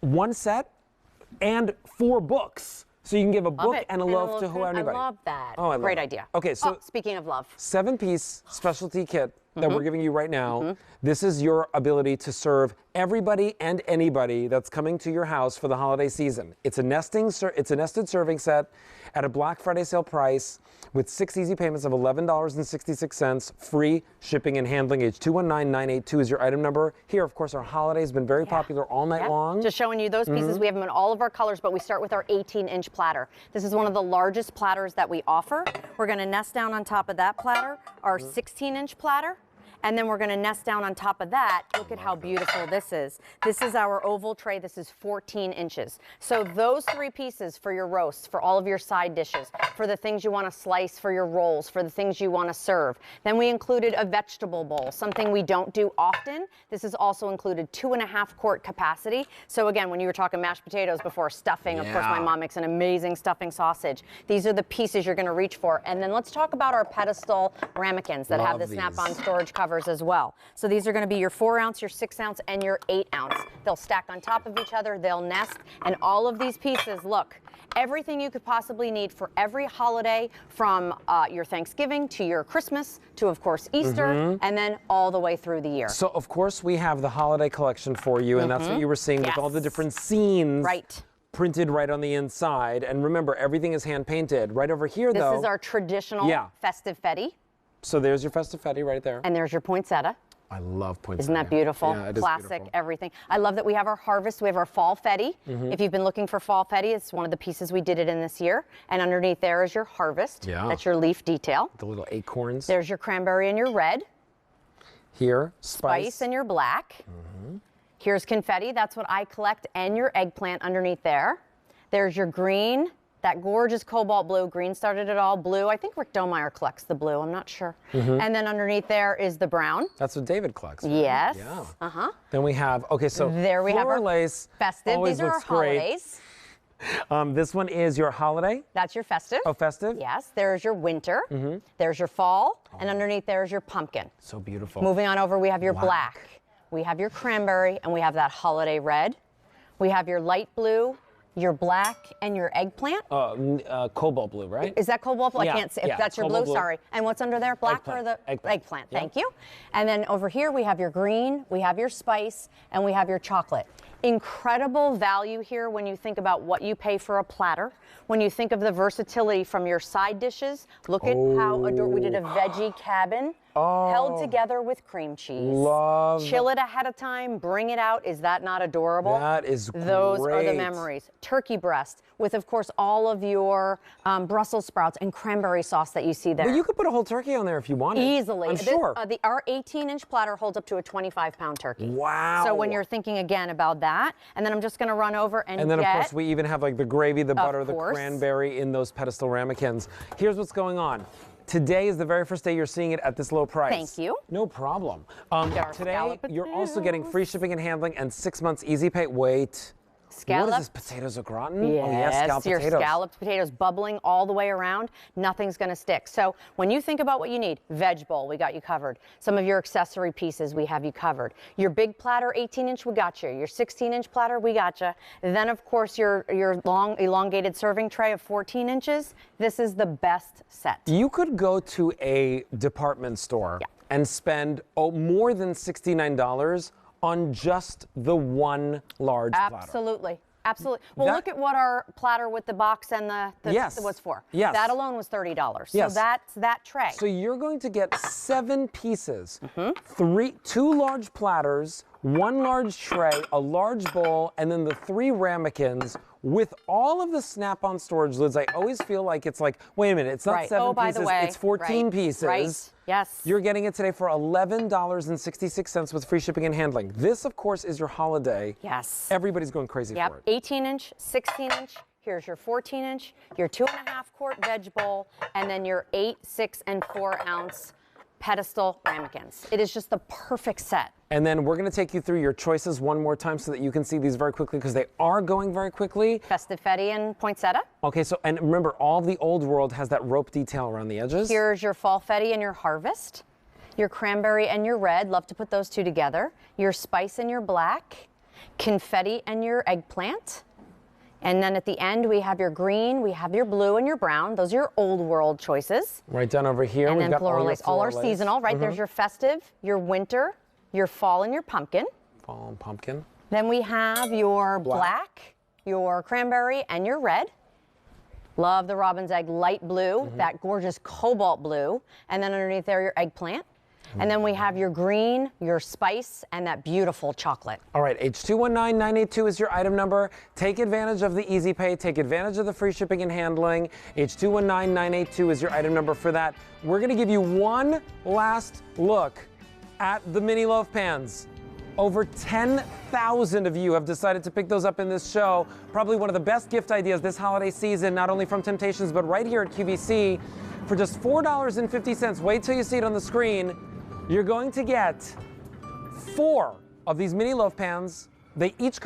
one set and 4 books. So you can give a book and a loaf to anybody. I love that. Oh, I love Great it. idea. Okay, so speaking of love. 7-piece specialty kit that we're giving you right now. This is your ability to serve everybody and anybody that's coming to your house for the holiday season. It's a nested serving set at a Black Friday sale price with 6 easy payments of $11.66, free shipping and handling. H219982 is your item number. Here, of course, our holiday has been very popular all night long. Just showing you those pieces. We have them in all of our colors, but we start with our 18-inch platter. This is one of the largest platters that we offer. We're going to nest down on top of that platter our 16-inch platter. And then we're going to nest down on top of that. Look at how beautiful this is. This is our oval tray. This is 14 inches. So those 3 pieces for your roasts, for all of your side dishes, for the things you want to slice for your rolls, for the things you want to serve. Then we included a vegetable bowl, something we don't do often. This is also included 2.5 quart capacity. So again, when you were talking mashed potatoes before, stuffing, of course, my mom makes an amazing stuffing sausage. These are the pieces you're going to reach for. And then let's talk about our pedestal ramekins that have the snap-on storage covers as well. So these are going to be your 4-ounce, your 6-ounce, and your 8-ounce. They'll stack on top of each other, they'll nest, and all of these pieces, look, everything you could possibly need for every holiday, from your Thanksgiving to your Christmas to, of course, Easter, and then all the way through the year. So, of course, we have the holiday collection for you, and that's what you were seeing with all the different scenes. Printed right on the inside. And remember, everything is hand painted. Right over here, though. This is our traditional festive fetty. So there's your festive fetty right there. And there's your poinsettia. I love poinsettia. Isn't that beautiful? Yeah, it is classic, beautiful. Everything. I love that we have our harvest. We have our fall fetty. If you've been looking for fall fetty, it's one of the pieces we did it in this year. And underneath there is your harvest. That's your leaf detail. The little acorns. There's your cranberry and your red. Here, spice and your black. Here's confetti. That's what I collect, and your eggplant underneath there. There's your green. That gorgeous cobalt blue. Green started it all. Blue. I think Rick Domeyer collects the blue. I'm not sure. And then underneath there is the brown. That's what David collects. Right? Yes. Yeah. Then we have, so there we have our lace. Festive. These are our holidays. This one is your holiday. That's your festive. Oh, festive? Yes. There's your winter. There's your fall. And underneath there is your pumpkin. So beautiful. Moving on over, we have your black. We have your cranberry, and we have that holiday red. We have your light blue, your black, and your eggplant. Cobalt blue, right? Is that cobalt blue? Yeah, I can't see. That's your blue, sorry. And what's under there? Black or the eggplant? Thank you. And then over here we have your green, we have your spice, and we have your chocolate. Incredible value here when you think about what you pay for a platter. When you think of the versatility from your side dishes, look at how adorable. We did a veggie cabin. Held together with cream cheese. Chill it ahead of time, bring it out. Is that not adorable? That is great. Those are the memories. Turkey breast with, of course, all of your Brussels sprouts and cranberry sauce that you see there. But you could put a whole turkey on there if you wanted. Easily. I'm sure. Our 18-inch platter holds up to a 25-pound turkey. Wow. So when you're thinking again about that, and then I'm just going to run over and then, of course, we even have like the gravy, the butter, the cranberry in those pedestal ramekins. Here's what's going on. Today is the very first day you're seeing it at this low price. Thank you. No problem. Today, you're also getting free shipping and handling and 6 months easy pay. Wait. Scalloped. What is this, potatoes au gratin? Yes, oh, yes, scalloped your potatoes. scalloped potatoes bubbling all the way around. Nothing's going to stick. So when you think about what you need, veg bowl, we got you covered. Some of your accessory pieces, we have you covered. Your big platter, 18-inch, we got you. Your 16-inch platter, we got you. Then, of course, your long elongated serving tray of 14 inches. This is the best set. You could go to a department store and spend more than $69 on just the one large platter. Absolutely. Absolutely. Well, look at what our platter with the box and the was for. Yes. That alone was $30. So yes. that's that tray. So you're going to get 7 pieces, 2 large platters, 1 large tray, a large bowl, and then the 3 ramekins with all of the snap-on storage lids. I always feel like it's like, wait a minute, it's not 7 by pieces, the way, it's 14 pieces. Right. Yes. You're getting it today for $11.66 with free shipping and handling. This, of course, is your holiday. Yes. Everybody's going crazy for it. 18-inch, 16-inch. Here's your 14-inch, your 2.5 quart veg bowl, and then your 8, 6, and 4-ounce pedestal ramekins. It is just the perfect set. And then we're going to take you through your choices one more time so that you can see these very quickly because they are going very quickly. Festive fetty and poinsettia. Okay, so, and remember, all the old world has that rope detail around the edges. Here's your fall fetty and your harvest. Your cranberry and your red. Love to put those two together. Your spice and your black. confetti and your eggplant. And then at the end, we have your green, we have your blue, and your brown. Those are your old world choices. Right down over here, and we've then got floral all your lace, all our floral lace. seasonal, right? There's your festive, your winter, your fall, and your pumpkin. Fall and pumpkin. Then we have your black, your cranberry, and your red. Love the robin's egg light blue, that gorgeous cobalt blue. And then underneath there, your eggplant. And then we have your green, your spice, and that beautiful chocolate. All right, H219982 is your item number. Take advantage of the Easy Pay. Take advantage of the free shipping and handling. H219982 is your item number for that. We're going to give you one last look at the mini loaf pans. Over 10,000 of you have decided to pick those up in this show. Probably one of the best gift ideas this holiday season, not only from Temp-tations, but right here at QVC. For just $4.50, wait till you see it on the screen, you're going to get 4 of these mini loaf pans. They each